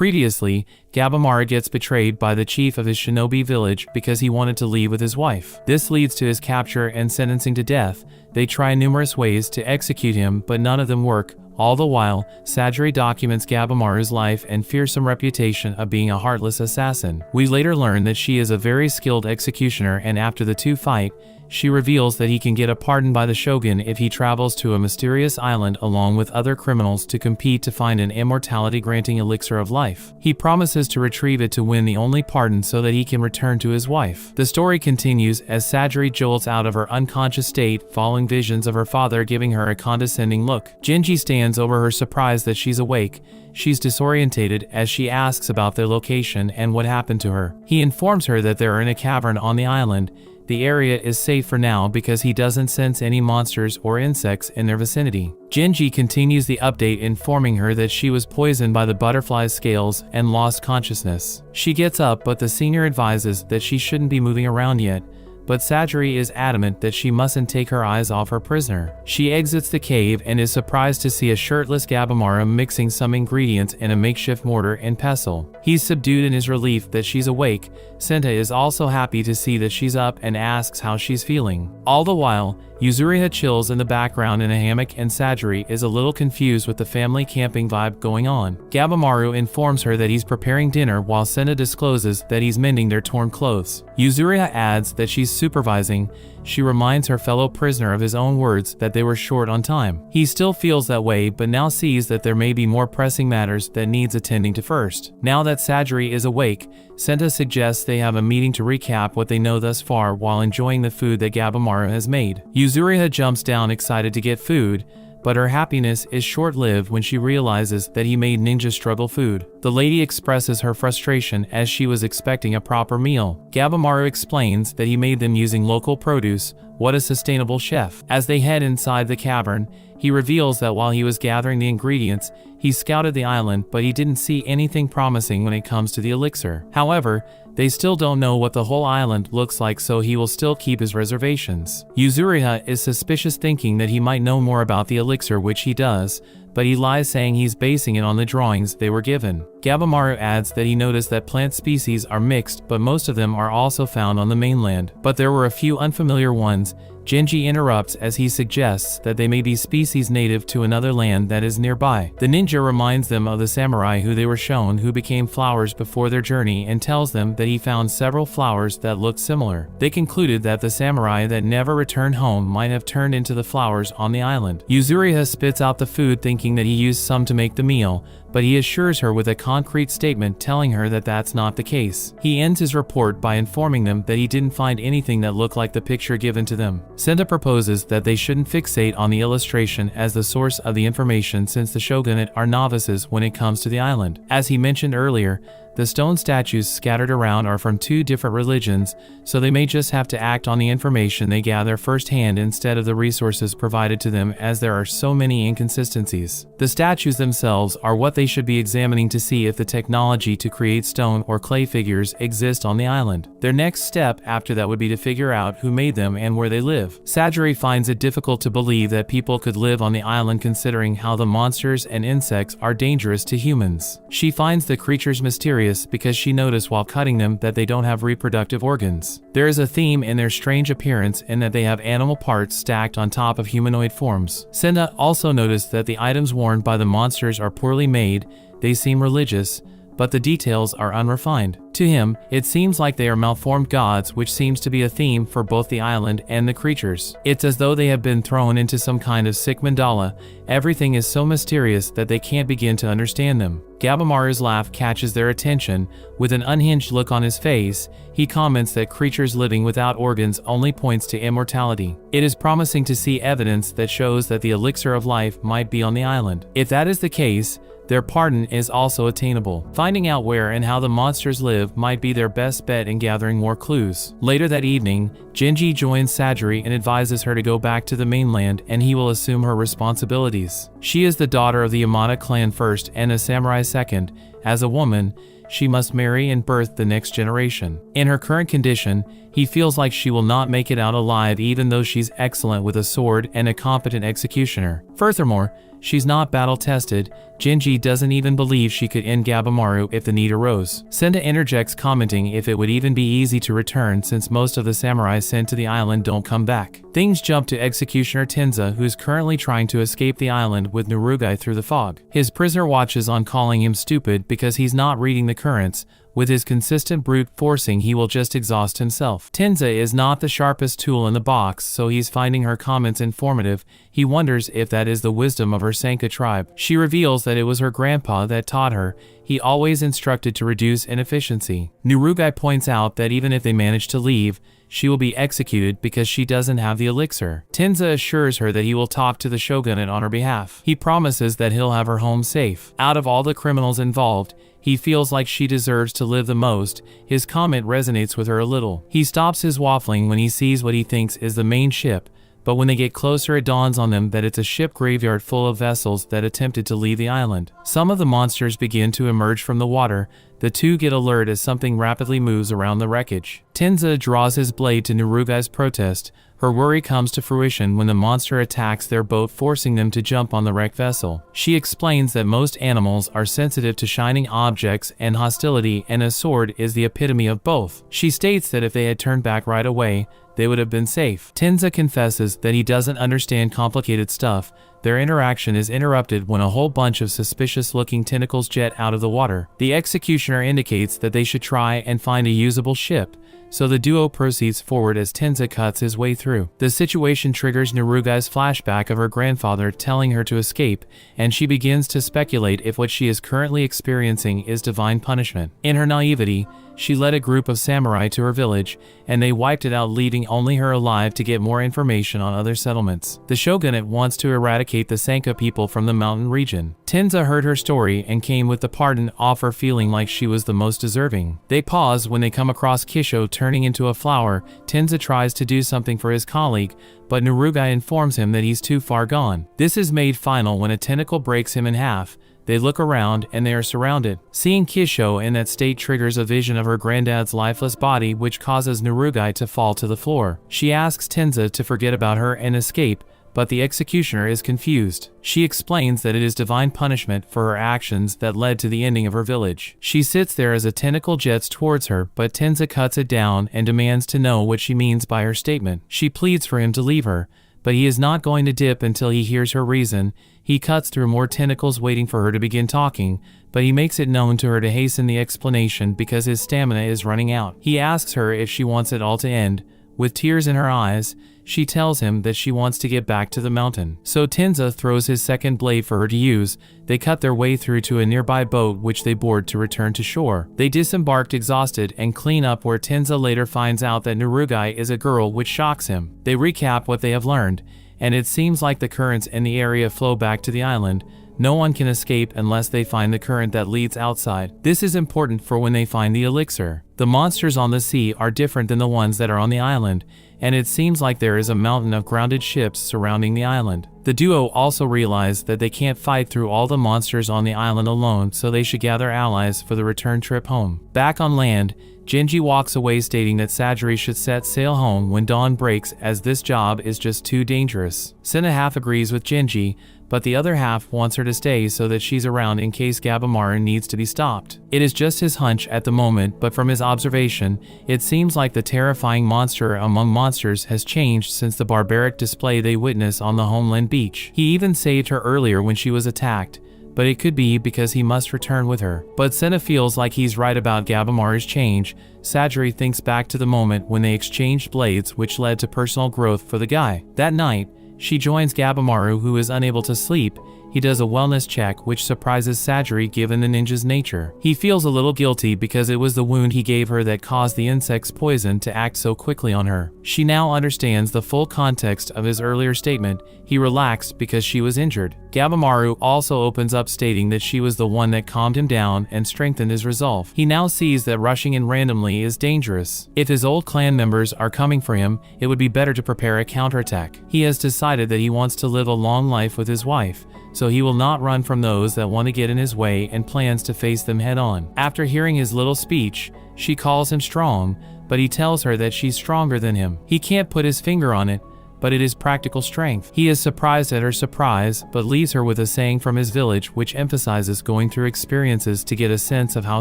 Previously, Gabamara gets betrayed by the chief of his shinobi village because he wanted to leave with his wife. This leads to his capture and sentencing to death. They try numerous ways to execute him, but none of them work. All the while, Sajiri documents Gabamara's life and fearsome reputation of being a heartless assassin. We later learn that she is a very skilled executioner, and after the two fight, she reveals that he can get a pardon by the shogun if he travels to a mysterious island along with other criminals to compete to find an immortality-granting elixir of life. He promises to retrieve it to win the only pardon so that he can return to his wife. The story continues as Sajiri jolts out of her unconscious state following visions of her father giving her a condescending look. Genji stands over her surprised that she's awake. She's disorientated as she asks about their location and what happened to her. He informs her that they're in a cavern on the island. The area is safe for now because he doesn't sense any monsters or insects in their vicinity. Genji continues the update, informing her that she was poisoned by the butterfly's scales and lost consciousness. She gets up, but the senior advises that she shouldn't be moving around yet. But Sajiri is adamant that she mustn't take her eyes off her prisoner. She exits the cave and is surprised to see a shirtless Gabamara mixing some ingredients in a makeshift mortar and pestle. He's subdued in his relief that she's awake. Senta is also happy to see that she's up and asks how she's feeling. All the while, Yuzuriha chills in the background in a hammock and Sajiri is a little confused with the family camping vibe going on. Gabamaru informs her that he's preparing dinner while Senta discloses that he's mending their torn clothes. Yuzuriha adds that she's supervising. She reminds her fellow prisoner of his own words that they were short on time. He still feels that way but now sees that there may be more pressing matters that needs attending to first. Now that Sajiri is awake, Senta suggests they have a meeting to recap what they know thus far while enjoying the food that Gabamara has made. Yuzuriha jumps down excited to get food, but her happiness is short-lived when she realizes that he made ninja struggle food. The lady expresses her frustration as she was expecting a proper meal. Gabamaru explains that he made them using local produce. What a sustainable chef. As they head inside the cavern, he reveals that while he was gathering the ingredients, he scouted the island, but he didn't see anything promising when it comes to the elixir. However, they still don't know what the whole island looks like, so he will still keep his reservations. Yuzuriha is suspicious, thinking that he might know more about the elixir, which he does, but he lies, saying he's basing it on the drawings they were given. Gabamaru adds that he noticed that plant species are mixed, but most of them are also found on the mainland. But there were a few unfamiliar ones. Genji interrupts as he suggests that they may be species native to another land that is nearby. The ninja reminds them of the samurai who they were shown, who became flowers before their journey, and tells them that he found several flowers that looked similar. They concluded that the samurai that never returned home might have turned into the flowers on the island. Yuzuriha spits out the food, thinking that he used some to make the meal, but he assures her with a concrete statement telling her that that's not the case. He ends his report by informing them that he didn't find anything that looked like the picture given to them. Senta proposes that they shouldn't fixate on the illustration as the source of the information, since the shogunate are novices when it comes to the island. As he mentioned earlier, the stone statues scattered around are from two different religions, so they may just have to act on the information they gather firsthand instead of the resources provided to them, as there are so many inconsistencies. The statues themselves are what they should be examining to see if the technology to create stone or clay figures exist on the island. Their next step after that would be to figure out who made them and where they live. Sajiri finds it difficult to believe that people could live on the island, considering how the monsters and insects are dangerous to humans. She finds the creatures mysterious because she noticed while cutting them that they don't have reproductive organs. There is a theme in their strange appearance in that they have animal parts stacked on top of humanoid forms. Senta also noticed that the items worn by the monsters are poorly made. They seem religious, but the details are unrefined. To him, it seems like they are malformed gods, which seems to be a theme for both the island and the creatures. It's as though they have been thrown into some kind of sick mandala. Everything is so mysterious that they can't begin to understand them. Gabamaru's laugh catches their attention. With an unhinged look on his face, he comments that creatures living without organs only points to immortality. It is promising to see evidence that shows that the elixir of life might be on the island. If that is the case, their pardon is also attainable. Finding out where and how the monsters live might be their best bet in gathering more clues. Later that evening, Genji joins Sajiri and advises her to go back to the mainland and he will assume her responsibilities. She is the daughter of the Yamada clan first and a samurai second. As a woman, she must marry and birth the next generation. In her current condition, he feels like she will not make it out alive even though she's excellent with a sword and a competent executioner. Furthermore, she's not battle-tested. Genji doesn't even believe she could end Gabimaru if the need arose. Senda interjects, commenting if it would even be easy to return since most of the samurai sent to the island don't come back. Things jump to Executioner Tenza, who is currently trying to escape the island with Narugai through the fog. His prisoner watches on, calling him stupid because he's not reading the currents. With his consistent brute forcing, he will just exhaust himself. Tenza is not the sharpest tool in the box, so he's finding her comments informative. He wonders if that is the wisdom of her Sanka tribe. She reveals that it was her grandpa that taught her. He always instructed to reduce inefficiency. Narugai points out that even if they manage to leave, she will be executed because she doesn't have the elixir. Tenza assures her that he will talk to the shogunate on her behalf. He promises that he'll have her home safe. Out of all the criminals involved, he feels like she deserves to live the most. His comment resonates with her a little. He stops his waffling when he sees what he thinks is the main ship, but when they get closer it dawns on them that it's a ship graveyard full of vessels that attempted to leave the island. Some of the monsters begin to emerge from the water. The two get alert as something rapidly moves around the wreckage. Tenza draws his blade to Narugai's protest. Her worry comes to fruition when the monster attacks their boat, forcing them to jump on the wrecked vessel. She explains that most animals are sensitive to shining objects and hostility, and a sword is the epitome of both. She states that if they had turned back right away, they would have been safe. Tenza confesses that he doesn't understand complicated stuff. Their interaction is interrupted when a whole bunch of suspicious-looking tentacles jet out of the water. The executioner indicates that they should try and find a usable ship, so the duo proceeds forward as Tenza cuts his way through. The situation triggers Narugai's flashback of her grandfather telling her to escape, and she begins to speculate if what she is currently experiencing is divine punishment. In her naivety, she led a group of samurai to her village, and they wiped it out, leaving only her alive to get more information on other settlements. The shogunate wants to eradicate the Sanka people from the mountain region. Tenza heard her story and came with the pardon offer, feeling like she was the most deserving. They pause when they come across Kisho turning into a flower. Tenza tries to do something for his colleague, but Narugai informs him that he's too far gone. This is made final when a tentacle breaks him in half. They look around and they are surrounded. Seeing Kisho in that state triggers a vision of her granddad's lifeless body, which causes Narugai to fall to the floor. She asks Tenza to forget about her and escape, but the executioner is confused. She explains that it is divine punishment for her actions that led to the ending of her village. She sits there as a tentacle jets towards her, but Tenza cuts it down and demands to know what she means by her statement. She pleads for him to leave her, but he is not going to dip until he hears her reason. He cuts through more tentacles waiting for her to begin talking, but he makes it known to her to hasten the explanation because his stamina is running out. He asks her if she wants it all to end. With tears in her eyes, she tells him that she wants to get back to the mountain. So Tenza throws his second blade for her to use. They cut their way through to a nearby boat which they board to return to shore. They disembarked exhausted and clean up, where Tenza later finds out that Narugai is a girl, which shocks him. They recap what they have learned, and it seems like the currents in the area flow back to the island. No one can escape unless they find the current that leads outside. This is important for when they find the elixir. The monsters on the sea are different than the ones that are on the island, and it seems like there is a mountain of grounded ships surrounding the island. The duo also realize that they can't fight through all the monsters on the island alone, so they should gather allies for the return trip home. Back on land, Genji walks away, stating that Sajiri should set sail home when dawn breaks, as this job is just too dangerous. Sena half agrees with Genji, but the other half wants her to stay so that she's around in case Gabimaru needs to be stopped. It is just his hunch at the moment, but from his observation, it seems like the terrifying monster among monsters has changed since the barbaric display they witness on the homeland beach. He even saved her earlier when she was attacked, but it could be because he must return with her. But Sena feels like he's right about Gabimaru's change. Sajiri thinks back to the moment when they exchanged blades, which led to personal growth for the guy. That night, she joins Gabimaru, who is unable to sleep. He does a wellness check, which surprises Sajiri given the ninja's nature. He feels a little guilty because it was the wound he gave her that caused the insect's poison to act so quickly on her. She now understands the full context of his earlier statement. He relaxed because she was injured. Gabimaru also opens up, stating that she was the one that calmed him down and strengthened his resolve. He now sees that rushing in randomly is dangerous. If his old clan members are coming for him, it would be better to prepare a counterattack. He has decided that he wants to live a long life with his wife, so he will not run from those that want to get in his way and plans to face them head on. After hearing his little speech, she calls him strong, but he tells her that she's stronger than him. He can't put his finger on it, but it is practical strength. He is surprised at her surprise, but leaves her with a saying from his village which emphasizes going through experiences to get a sense of how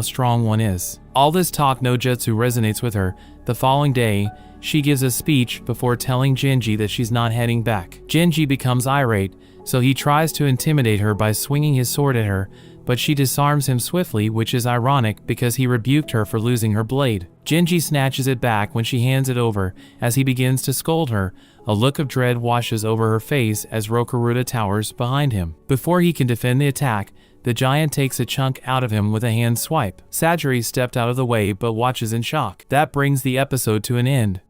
strong one is. All this talk no jutsu resonates with her. The following day, she gives a speech before telling Genji that she's not heading back. Genji becomes irate, so he tries to intimidate her by swinging his sword at her, but she disarms him swiftly, which is ironic because he rebuked her for losing her blade. Genji snatches it back when she hands it over. As he begins to scold her, a look of dread washes over her face as Rokuruta towers behind him. Before he can defend the attack, the giant takes a chunk out of him with a hand swipe. Sajiri stepped out of the way but watches in shock. That brings the episode to an end.